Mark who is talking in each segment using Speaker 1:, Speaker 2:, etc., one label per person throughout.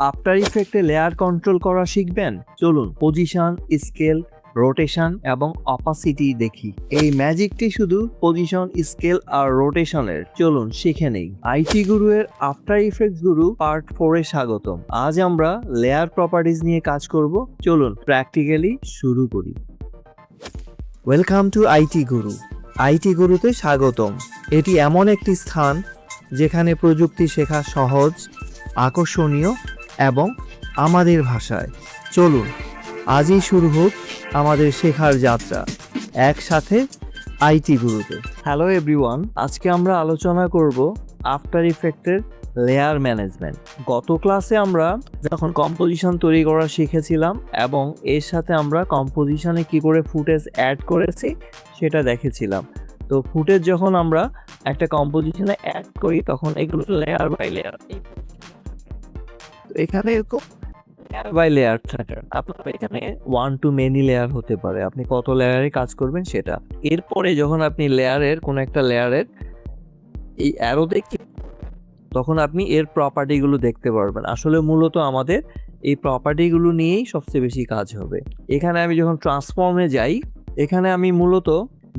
Speaker 1: After ইফেক্টে layer control করা শিখবেন? চলুন পজিশন, স্কেল, রোটেশন এবং অপাসিটি দেখি। এই ম্যাজিকটি শুধু পজিশন, স্কেল আর রোটেশনের। চলুন শিখে নেই। আইটি গুরুর আফটার ইফেক্টস গুরু পার্ট 4 এ স্বাগতম। আজ আমরা লেয়ার প্রপার্টিজ নিয়ে কাজ করব। চলুন প্র্যাকটিক্যালি শুরু করি। Welcome to IT Guru. IT গুরুতে স্বাগতম। এটি এমন একটি স্থান যেখানে প্রযুক্তি শেখা সহজ, আকর্ষণীয় এবং আমাদের ভাষায়। চলুন আজই শুরু হোক আমাদের শেখার যাত্রা একসাথে আইটি গুরুতে। হ্যালো এভরিওয়ান, আজকে আমরা আলোচনা করব আফটার ইফেক্টের লেয়ার ম্যানেজমেন্ট। গত ক্লাসে আমরা যখন কম্পোজিশন তৈরি করা শিখেছিলাম এবং এর সাথে আমরা কম্পোজিশনে কি করে ফুটেজ অ্যাড করেছি সেটা দেখেছিলাম। তো ফুটেজ যখন আমরা একটা কম্পোজিশনে অ্যাড করি তখন এগুলো লেয়ার বাই লেয়ার, এখানে এরকম লেয়ার বাই লেয়ার থাকে। আপনার এখানে 1 to many লেয়ার হতে পারে, আপনি কত লেয়ারে কাজ করবেন সেটা। এরপরে যখন আপনি লেয়ারের কোনো একটা লেয়ারের এই অ্যারো দেখতে, তখন আপনি এর প্রপার্টিগুলো দেখতে পারবেন। আসলে মূলত আমাদের এই প্রপার্টিগুলো নিয়েই সবচেয়ে বেশি কাজ হবে। এখানে আমি যখন ট্রান্সফর্মে যাই, এখানে আমি মূলত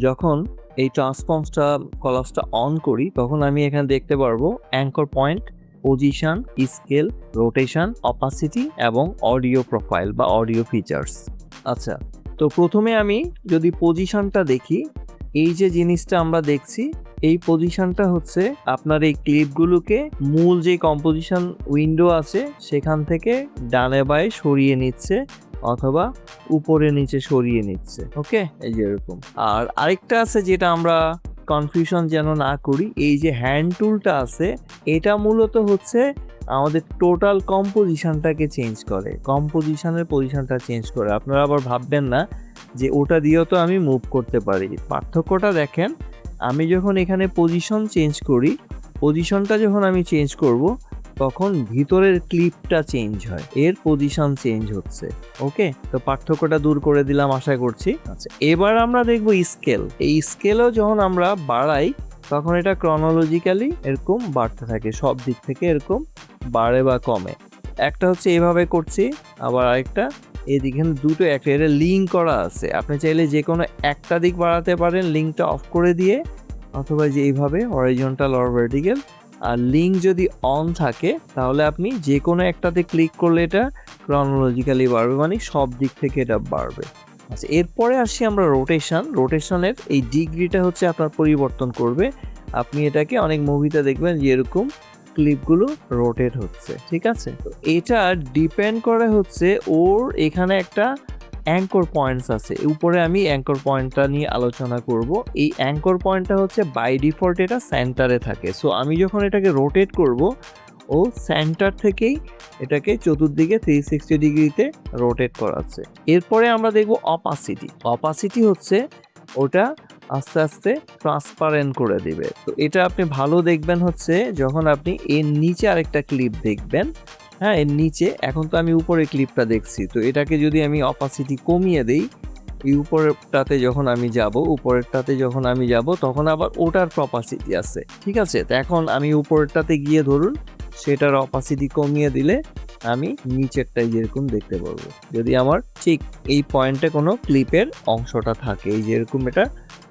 Speaker 1: যখন এই ট্রান্সফর্মসটা কলাসটা অন করি তখন আমি এখানে দেখতে পারবো anchor point, position, scale, rotation, opacity এবং অডিও প্রোফাইল বা অডিও ফিচার্স। আচ্ছা, তো প্রথমে আমি যদি পজিশনটা দেখি, এই যে জিনিসটা আমরা দেখছি, এই পজিশনটা হচ্ছে আপনার এই ক্লিপগুলোকে মূল যে কম্পোজিশন উইন্ডো আছে সেখান থেকে ডানে বায়ে সরিয়ে নিচ্ছে অথবা উপরে নিচে সরিয়ে নিচ্ছে। ওকে, এই যে এরকম। আর আরেকটা আছে যেটা আমরা কনফিউশন যেন না করি, এই যে হ্যান্ড টুলটা আছে, এটা মূলত হচ্ছে আমাদের টোটাল কম্পোজিশনটাকে চেঞ্জ করে, কম্পোজিশনের পজিশনটা চেঞ্জ করে। আপনারা আবার ভাববেন না যে ওটা দিয়েও তো আমি মুভ করতে পারি। পার্থক্যটা দেখেন, আমি যখন এখানে পজিশন চেঞ্জ করি, পজিশনটা যখন আমি চেঞ্জ করব তখন ভিতরের ক্লিপটা চেঞ্জ হয়, এর পজিশন চেঞ্জ হচ্ছে। ওকে, তো পার্থক্যটা দূর করে দিলাম আশা করছি। আচ্ছা, এবার আমরা দেখব স্কেল। এই স্কেলও যখন আমরা বাড়াই তখন এটা ক্রনোলজিক্যালি এরকম বাড়তে থাকে, সব দিক থেকে এরকম বাড়ে বা কমে। একটা হচ্ছে এভাবে করছি, আবার আরেকটা এদিকে, দুটো একটা এটা লিঙ্ক করা আছে। আপনি চাইলে যে কোনো একটা দিক বাড়াতে পারেন লিঙ্কটা অফ করে দিয়ে, অথবা যে এইভাবে হরিজন্টাল অর ভার্টিক্যাল। আর লিঙ্ক যদি অন থাকে তাহলে আপনি যে কোনো একটাতে ক্লিক করলে এটা ক্রনোলজিক্যালি বাড়বে, মানে সব দিক থেকে এটা বাড়বে। আচ্ছা, এরপরে আসি আমরা রোটেশন। রোটেশনের এই ডিগ্রিটা হচ্ছে আপনার পরিবর্তন করবে। আপনি এটাকে অনেক মুভিতে দেখবেন যে এরকম ক্লিপগুলো রোটেট হচ্ছে, ঠিক আছে। তো এটা ডিপেন্ড করে হচ্ছে ওর এখানে একটা অ্যাঙ্কর পয়েন্টস আছে। উপরে আমি অ্যাঙ্কর পয়েন্টটা নিয়ে আলোচনা করব। এই অ্যাঙ্কর পয়েন্টটা হচ্ছে বাই ডিফল্ট এটা সেন্টারে থাকে। সো আমি যখন এটাকে রোটেট করব, ও সেন্টার থেকেই এটাকে চতুর্দিকে 360 ডিগ্রিতে রোটেট করাচ্ছে। এরপরে আমরা দেখব অপাসিটি। অপাসিটি হচ্ছে ওটা আস্তে আস্তে ট্রান্সপারেন্ট করে দিবে। তো এটা আপনি ভালো দেখবেন হচ্ছে যখন আপনি এর নিচে আরেকটা ক্লিপ দেখবেন। হ্যাঁ, এর নিচে, এখন তো আমি উপরে ক্লিপটা দেখছি, তো এটাকে যদি আমি অপাসিটি কমিয়ে দেই, এই উপরেরটাতে যখন আমি যাব, উপরেরটাতে যখন আমি যাব তখন আবার ওটার অপাসিটি আছে, ঠিক আছে। তো এখন আমি উপরেরটাতে গিয়ে ধরুন সেটার অপাসিটি কমিয়ে দিলে আমি নিচেরটাই যেরকম দেখতে পারবো। যদি আমার ঠিক এই পয়েন্টে কোনো ক্লিপের অংশটা থাকে, এই যেরকম এটা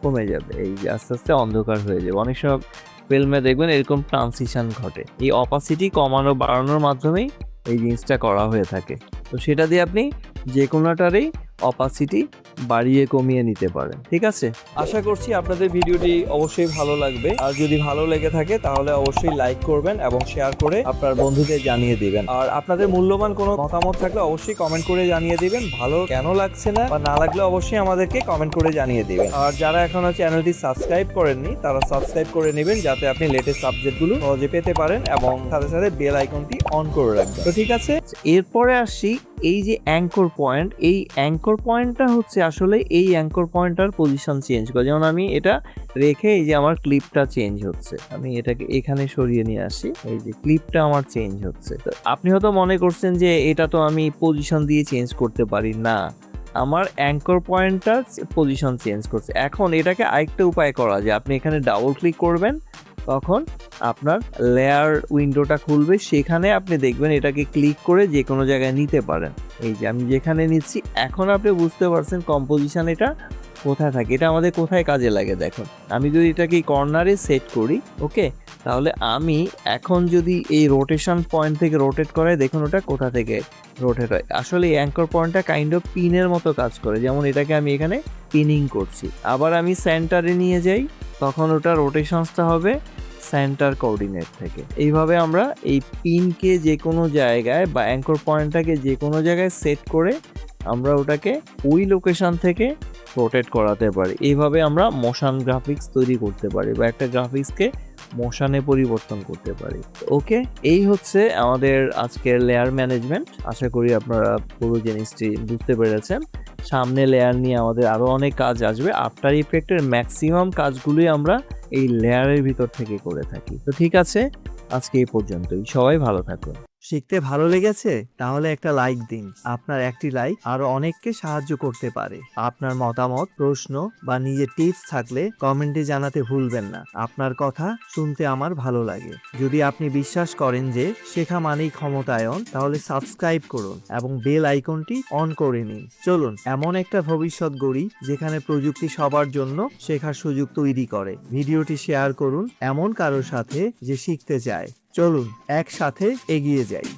Speaker 1: কমে যাবে, এই যে আস্তে আস্তে অন্ধকার হয়ে যাবে। অনেক সময় ফিল্মে দেখবেন এরকম ট্রানজিশন ঘটে, এই অপাসিটি কমানো বাড়ানোর মাধ্যমেই এই জিনিসটা করা হয়ে থাকে। তো সেটা দিয়ে আপনি যে কোনোটারই অপাসিটি বাড়িয়ে কমিয়ে নিতে পারেন, ঠিক আছে। আশা করছি আপনাদের ভিডিওটি অবশ্যই ভালো লাগবে। আর যদি ভালো লেগে থাকে তাহলে অবশ্যই লাইক করবেন এবং শেয়ার করে আপনার বন্ধুদের জানিয়ে দিবেন। আর আপনাদের মূল্যবান কোনো মতামত থাকলে অবশ্যই কমেন্ট করে জানিয়ে দিবেন। ভালো কেন লাগছে না বা না লাগলে অবশ্যই আমাদেরকে কমেন্ট করে জানিয়ে দিবেন। আর যারা এখনো চ্যানেলটি সাবস্ক্রাইব করেননি তারা সাবস্ক্রাইব করে নেবেন, যাতে আপনি লেটেস্ট আপডেটগুলো সহজে পেতে পারেন এবং সাথে সাথে বেল আইকনটি অন করে রাখবেন। তো ঠিক আছে, এরপরে আসি এই যে অ্যাঙ্কর পয়েন্ট। এই অ্যাঙ্কর পয়েন্টটা হচ্ছে আসলে এই অ্যাঙ্কর পয়েন্টটার পজিশন চেঞ্জ করে। যেমন আমি এটা রেখে এই যে আমার ক্লিপটা চেঞ্জ হচ্ছে, আমি এটাকে এখানে সরিয়ে নিয়ে আসি, এই যে ক্লিপটা আমার চেঞ্জ হচ্ছে। তো আপনি হয়তো মনে করছেন যে এটা তো আমি পজিশন দিয়ে চেঞ্জ করতে পারি না, আমার অ্যাঙ্কর পয়েন্টটার পজিশন চেঞ্জ করছে। এখন এটাকে আরেকটা উপায় করা যায়, আপনি এখানে ডাবল ক্লিক করবেন, তখন আপনার লেয়ার উইন্ডোটা খুলবে, সেখানে আপনি দেখবেন এটাকে ক্লিক করে যে কোনো জায়গায় নিতে পারেন। এই যে আমি যেখানে নিচ্ছি, এখন আপনি বুঝতে পারছেন কম্পোজিশন এটা কোথায় থাকে, এটা আমাদের কোথায় কাজে লাগে। দেখুন আমি যদি এটাকে কর্নারে সেট করি, ওকে, তাহলে আমি এখন যদি এই রোটেশন পয়েন্ট থেকে রোটেট করে, দেখুন ওটা কোথা থেকে রোটেট হয়। আসলে এই অ্যাঙ্কর পয়েন্টটা কাইন্ড অফ পিনের মতো কাজ করে, যেমন এটাকে আমি এখানে পিনিং করছি। আবার আমি সেন্টারে নিয়ে যাই, তখন ওটা রোটেশনসটা হবে সেন্টার কোঅর্ডিনেট থেকে। এইভাবে আমরা এই পিনকে যে কোনো জায়গায় বা অ্যাঙ্কর পয়েন্টটাকে যে কোনো জায়গায় সেট করে আমরা ওটাকে ওই লোকেশন থেকে রোটেট করাতে পারি। এইভাবে আমরা মোশন গ্রাফিক্স তৈরি করতে পারি বা একটা গ্রাফিক্সকে মোশনে পরিবর্তন করতে পারি। ওকে, এই হচ্ছে আমাদের আজকের লেয়ার ম্যানেজমেন্ট। আশা করি আপনারা পুরো জিনিসটি বুঝতে পেরেছেন। সামনে লেয়ার নিয়ে আমাদের আরও অনেক কাজ আসবে। আফটার ইফেক্টের ম্যাক্সিমাম কাজগুলোই আমরা এই লেয়ারের ভিতর থেকে করে থাকি। তো ঠিক আছে, আজকে এই পর্যন্তই। সবাই ভালো থাকুন। শিখতে ভালো লেগেছে? তাহলে একটা লাইক দিন। আপনার একটি লাইক আরো অনেককে সাহায্য করতে পারে। আপনার মতামত, প্রশ্ন বা নিজের টিপস থাকলে কমেন্টে জানাতে ভুলবেন না। আপনার কথা শুনতে আমার ভালো লাগে। যদি আপনি বিশ্বাস করেন যে শেখা মানেই ক্ষমতায়ন, তাহলে সাবস্ক্রাইব করুন এবং বেল আইকনটি অন করে নিন। চলুন এমন একটা ভবিষ্যৎ গড়ি যেখানে প্রযুক্তি সবার জন্য শেখার সুযোগ তৈরি করে। ভিডিওটি শেয়ার করুন এমন কারোর সাথে যে শিখতে চায়। চলুন একসাথে এগিয়ে যাই।